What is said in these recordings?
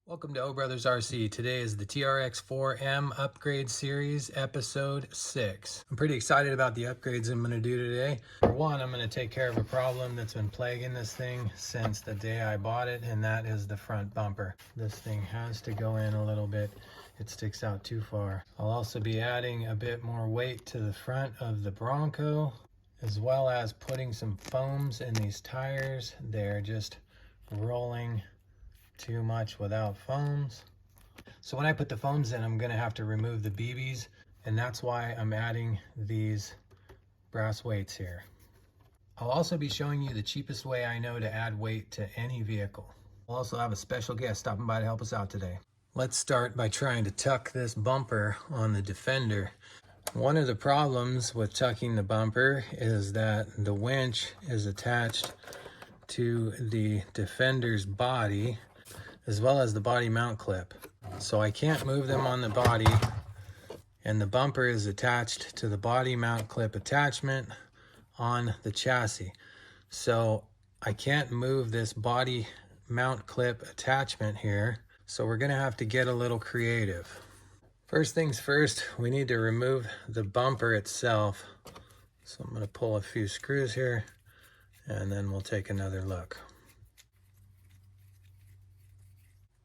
Welcome to O Brothers RC. Today is the Trx4m upgrade series, episode 6. I'm pretty excited about the upgrades I'm going to do today. For one, I'm going to take care of a problem that's been plaguing this thing since the day I bought it, and that is the front bumper. This thing has to go in a little bit. It sticks out too far. I'll also be adding a bit more weight to the front of the Bronco, as well as putting some foams in these tires. They're just rolling too much without foams. So when I put the foams in, I'm going to have to remove the BBs, and that's why I'm adding these brass weights here. I'll also be showing you the cheapest way I know to add weight to any vehicle. We'll also have a special guest stopping by to help us out today. Let's start by trying to tuck this bumper on the Defender. One of the problems with tucking the bumper is that the winch is attached to the Defender's body, as well as the body mount clip. So I can't move them on the body, and the bumper is attached to the body mount clip attachment on the chassis. So I can't move this body mount clip attachment here. So we're gonna have to get a little creative. First things first, we need to remove the bumper itself. So I'm gonna pull a few screws here, and then we'll take another look.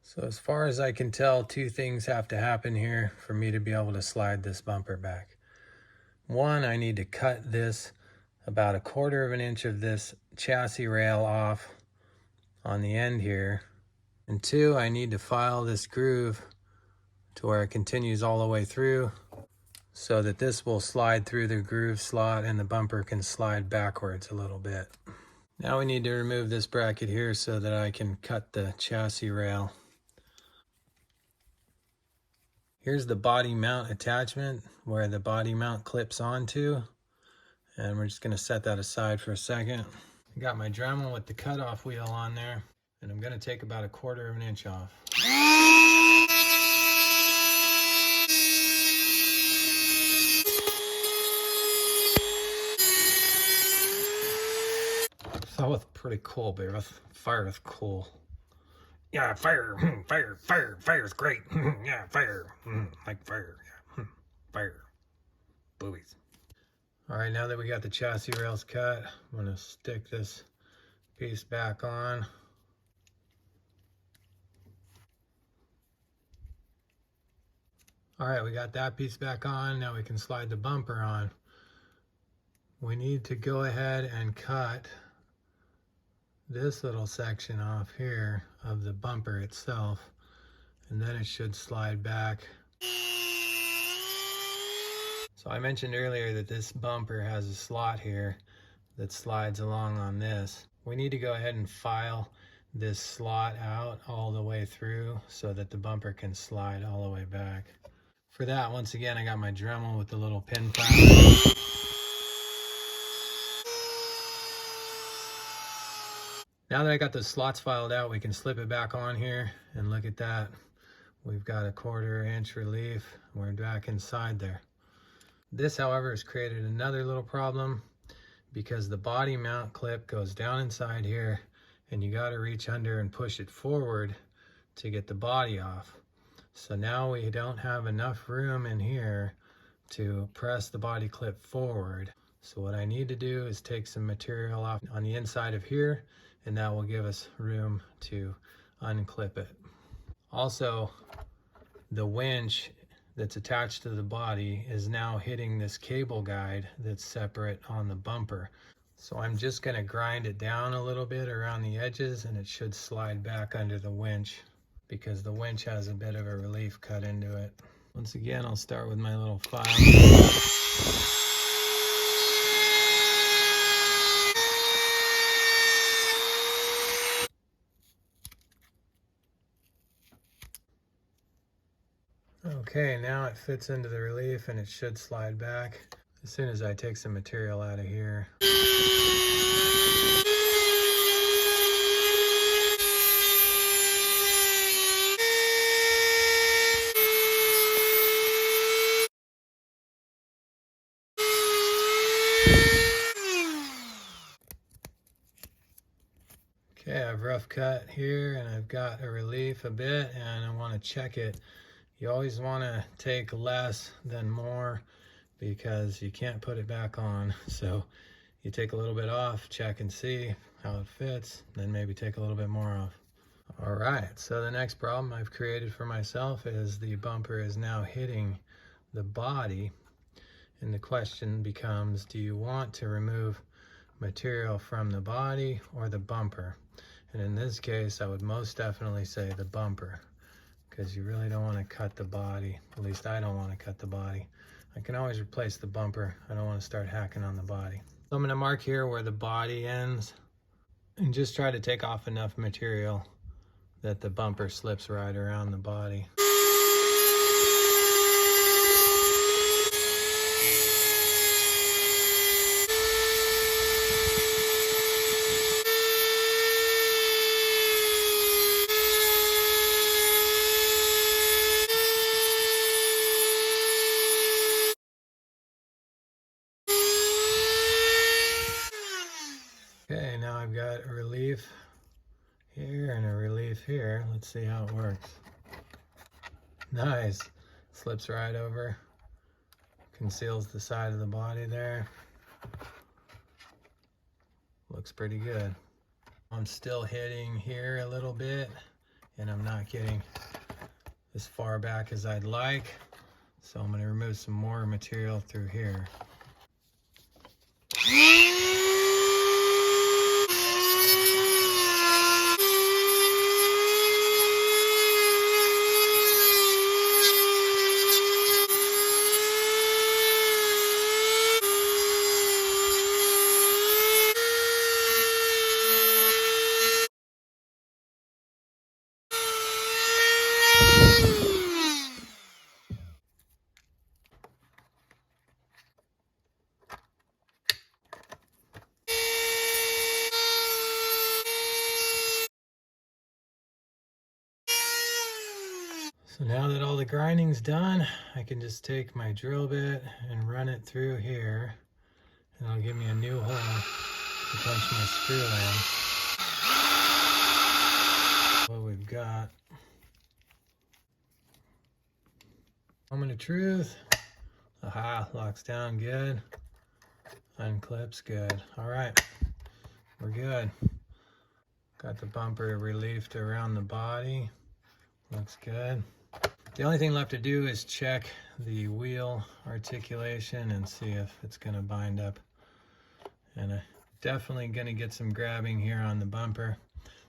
So as far as I can tell, two things have to happen here for me to be able to slide this bumper back. One, I need to cut this about 1/4 of an inch of this chassis rail off on the end here. And two, I need to file this groove to where it continues all the way through so that this will slide through the groove slot and the bumper can slide backwards a little bit. Now we need to remove this bracket here so that I can cut the chassis rail. Here's the body mount attachment where the body mount clips onto, and we're just going to set that aside for a second. I got my Dremel with the cutoff wheel on there, and I'm going to take about 1/4 of an inch off. That was pretty cool, baby. Fire is cool. Yeah, fire, fire is great. Yeah, fire, like fire, yeah, fire, boobies. All right, now that we got the chassis rails cut, I'm gonna stick this piece back on. All right, we got that piece back on. Now we can slide the bumper on. We need to go ahead and cut this little section off here of the bumper itself, and then it should slide back. So I mentioned earlier that this bumper has a slot here that slides along on this. We need to go ahead and file this slot out all the way through so that the bumper can slide all the way back. For that, once again, I got my Dremel with the little pin flap. Now that I got the slots filed out, we can slip it back on here, and look at that. We've got 1/4 inch relief. We're back inside there. This, however, has created another little problem because the body mount clip goes down inside here, and you got to reach under and push it forward to get the body off. So now we don't have enough room in here to press the body clip forward. So what I need to do is take some material off on the inside of here, and that will give us room to unclip it. Also, the winch that's attached to the body is now hitting this cable guide that's separate on the bumper. So I'm just going to grind it down a little bit around the edges, and it should slide back under the winch because the winch has a bit of a relief cut into it. Once again, I'll start with my little file. Okay, now it fits into the relief and it should slide back as soon as I take some material out of here. Okay, I've rough cut here, and I've got a relief a bit, and I want to check it. You always want to take less than more because you can't put it back on. So you take a little bit off, check and see how it fits, then maybe take a little bit more off. All right, so the next problem I've created for myself is the bumper is now hitting the body, and the question becomes, do you want to remove material from the body or the bumper? And in this case, I would most definitely say the bumper, because you really don't want to cut the body. At least I don't want to cut the body. I can always replace the bumper. I don't want to start hacking on the body. So I'm going to mark here where the body ends and just try to take off enough material that the bumper slips right around the body. Okay, now I've got a relief here and a relief here. Let's see how it works. Nice. Slips right over. Conceals the side of the body there. Looks pretty good. I'm still hitting here a little bit, and I'm not getting as far back as I'd like. So I'm going to remove some more material through here. So now that all the grinding's done, I can just take my drill bit and run it through here, and it'll give me a new hole to punch my screw in. What we've got. Moment of truth. Aha, locks down good. Unclips good. All right, we're good. Got the bumper reliefed around the body. Looks good. The only thing left to do is check the wheel articulation and see if it's going to bind up. And I'm definitely going to get some grabbing here on the bumper.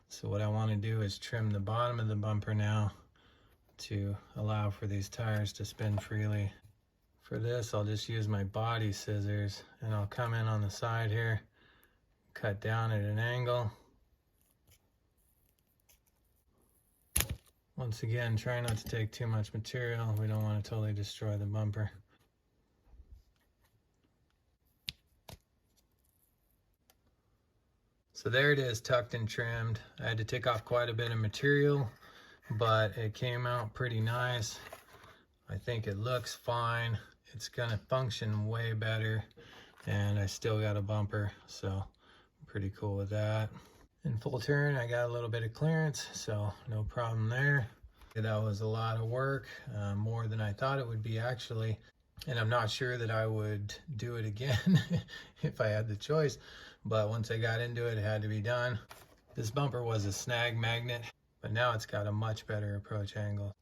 So what I want to do is trim the bottom of the bumper now to allow for these tires to spin freely. For this, I'll just use my body scissors, and I'll come in on the side here, cut down at an angle. Once again, try not to take too much material. We don't want to totally destroy the bumper. So there it is, tucked and trimmed. I had to take off quite a bit of material, but it came out pretty nice. I think it looks fine. It's gonna function way better, and I still got a bumper, so I'm pretty cool with that. In full turn, I got a little bit of clearance, so no problem there. That was a lot of work, more than I thought it would be actually, and I'm not sure that I would do it again if I had the choice, but once I got into it, it had to be done. This bumper was a snag magnet, but now it's got a much better approach angle.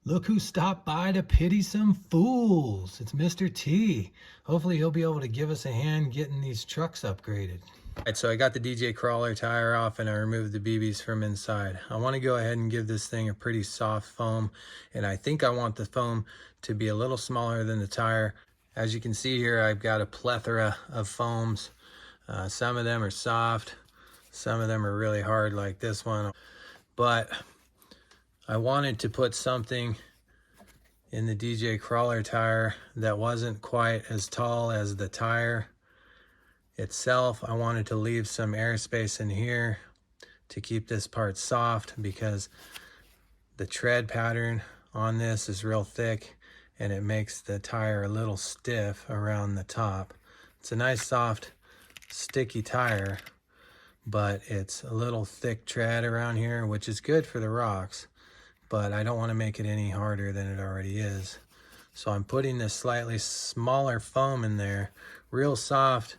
Look who stopped by to pity some fools. It's Mr. T. Hopefully he'll be able to give us a hand getting these trucks upgraded. All right, so I got the DJ crawler tire off and I removed the BBs from inside. I want to go ahead and give this thing a pretty soft foam, and I think I want the foam to be a little smaller than the tire. As you can see here, I've got a plethora of foams. Some of them are soft, some of them are really hard like this one, but I wanted to put something in the DJ crawler tire that wasn't quite as tall as the tire itself. I wanted to leave some airspace in here to keep this part soft, because the tread pattern on this is real thick and it makes the tire a little stiff around the top. It's a nice soft sticky tire, but it's a little thick tread around here, which is good for the rocks, but I don't want to make it any harder than it already is. So I'm putting this slightly smaller foam in there, real soft,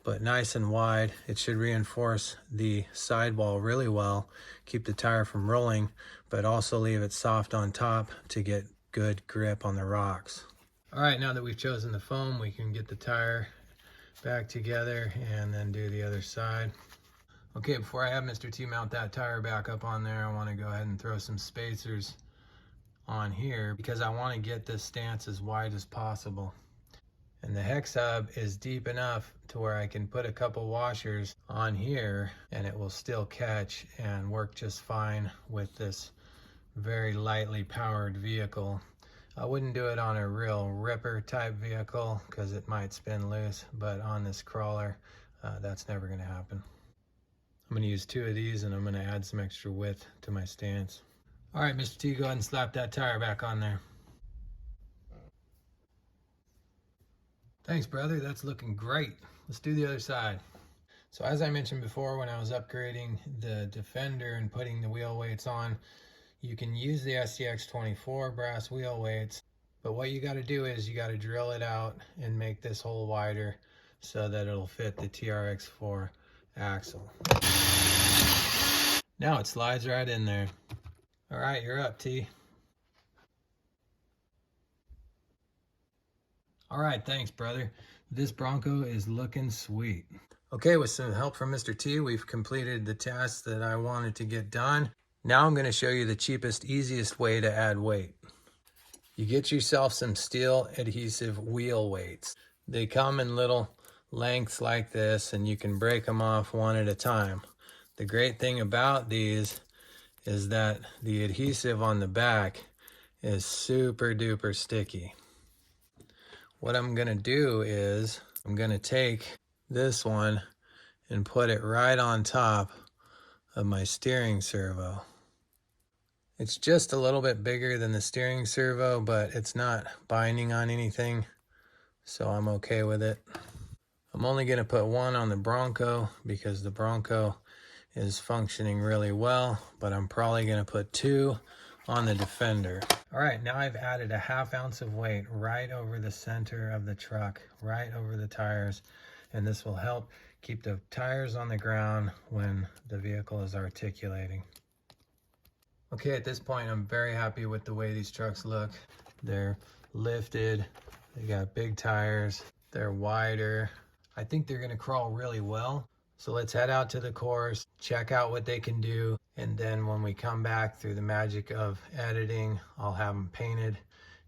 but nice and wide. It should reinforce the sidewall really well, keep the tire from rolling, but also leave it soft on top to get good grip on the rocks. All right, now that we've chosen the foam, we can get the tire back together and then do the other side. Okay, before I have Mr. T mount that tire back up on there, I want to go ahead and throw some spacers on here because I want to get this stance as wide as possible. And the hex hub is deep enough to where I can put a couple washers on here and it will still catch and work just fine with this very lightly powered vehicle. I wouldn't do it on a real ripper type vehicle because it might spin loose, but on this crawler, that's never going to happen. I'm going to use 2 of these and I'm going to add some extra width to my stance. All right, Mr. T, go ahead and slap that tire back on there. Thanks, brother. That's looking great. Let's do the other side. So as I mentioned before, when I was upgrading the Defender and putting the wheel weights on, you can use the Trx4m brass wheel weights, but what you got to do is you got to drill it out and make this hole wider so that it'll fit the Trx4 axle. Now it slides right in there. All right, you're up, T. All right, thanks, brother. This Bronco is looking sweet. Okay, with some help from Mr. T, we've completed the task that I wanted to get done. Now I'm going to show you the cheapest, easiest way to add weight. You get yourself some steel adhesive wheel weights. They come in little lengths like this, and you can break them off one at a time. The great thing about these is that the adhesive on the back is super duper sticky. What I'm going to do is I'm going to take this one and put it right on top of my steering servo. It's just a little bit bigger than the steering servo, but it's not binding on anything, so I'm okay with it. I'm only going to put one on the Bronco because the Bronco is functioning really well, but I'm probably going to put 2 on the Defender. All right, now I've added a 1/2 ounce of weight right over the center of the truck, right over the tires, and this will help keep the tires on the ground when the vehicle is articulating. Okay, at this point, I'm very happy with the way these trucks look. They're lifted, they got big tires, they're wider. I think they're gonna crawl really well. So let's head out to the course, check out what they can do, and then when we come back through the magic of editing, I'll have them painted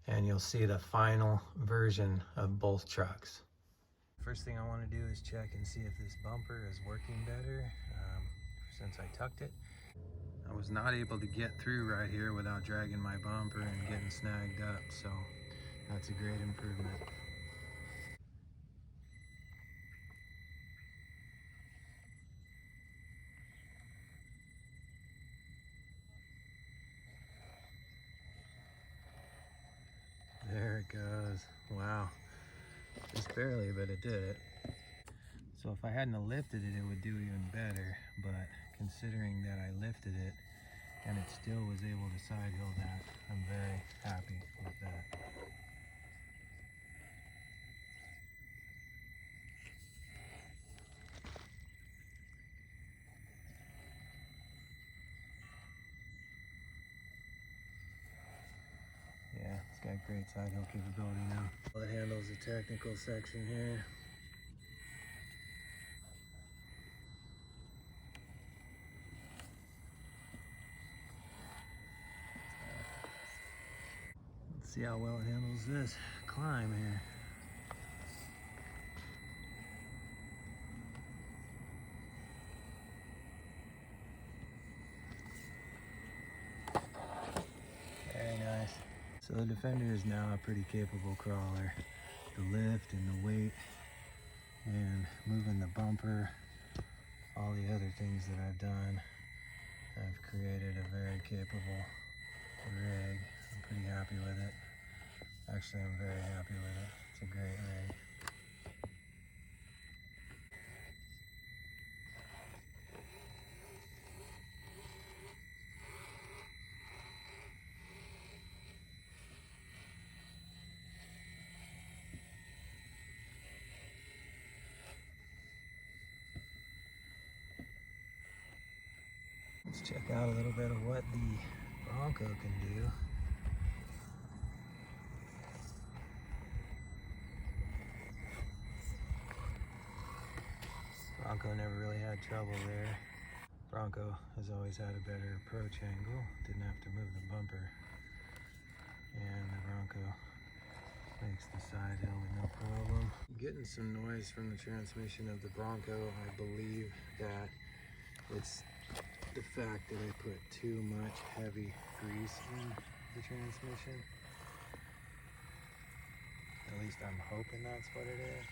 and you'll see the final version of both trucks. First thing I want to do is check and see if this bumper is working better since I tucked it. I was not able to get through right here without dragging my bumper and getting snagged up, so that's a great improvement. There it goes. Wow. Just barely, but it did it. So if I hadn't lifted it, it would do even better, but considering that I lifted it and it still was able to side hill that, I'm very happy with that. Yeah, it's got great side hill capability now. It handles the technical section here. Let's see how well it handles this climb here. Very nice. So the Defender is now a pretty capable crawler. The lift and the weight and moving the bumper, all the other things that I've done, I've created a very capable rig. I'm pretty happy with it. Actually, I'm very happy with it. It's a great rig. Let's check out a little bit of what the Bronco can do. Bronco never really had trouble there. Bronco has always had a better approach angle. Didn't have to move the bumper. And the Bronco makes the side hill with no problem. I'm getting some noise from the transmission of the Bronco. I believe that it's the fact that I put too much heavy grease in the transmission. At least I'm hoping that's what it is.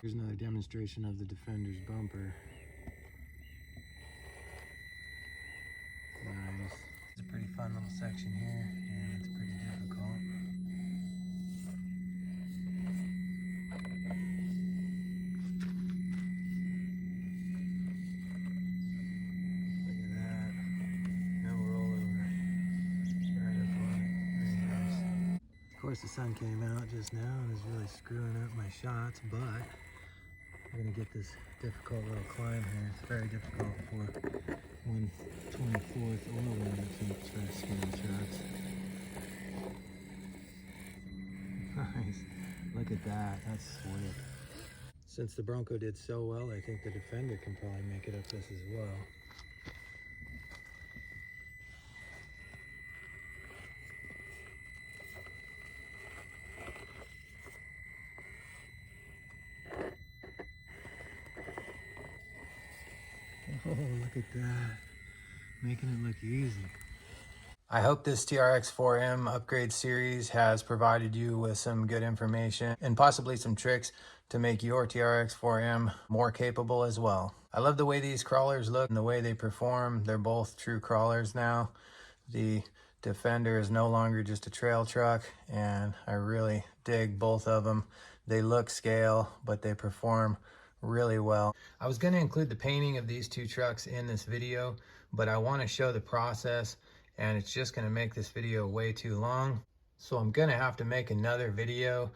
Here's another demonstration of the Defender's bumper. Nice. It's a pretty fun little section here, and it's pretty difficult. Look at that. No rollover. Right up on it. Very nice. Of course, the sun came out just now and is really screwing up my shots, but we're gonna get this difficult little climb here. It's very difficult for 1/24th oil rim to keep skinning shots. Nice. Look at that. That's sweet. Since the Bronco did so well, I think the Defender can probably make it up this as well. Oh, look at that. Making it look easy. I hope this TRX4m upgrade series has provided you with some good information and possibly some tricks to make your TRX4m more capable as well. I love the way these crawlers look and the way they perform. They're both true crawlers now. The Defender is no longer just a trail truck, and I really dig both of them. They look scale, but they perform really well. I was going to include the painting of these two trucks in this video, but I want to show the process, and it's just going to make this video way too long. So I'm going to have to make another video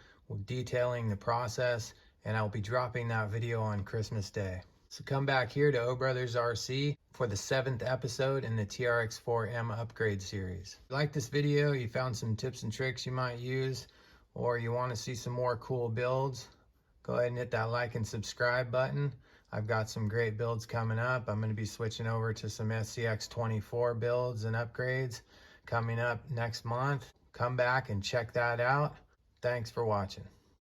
detailing the process, and I'll be dropping that video on Christmas Day. So come back here to O Brothers RC for the 7th episode in the TRX4m upgrade series. If you like this video, you found some tips and tricks you might use, or you want to see some more cool builds, go ahead and hit that like and subscribe button. I've got some great builds coming up. I'm going to be switching over to some SCX24 builds and upgrades coming up next month. Come back and check that out. Thanks for watching.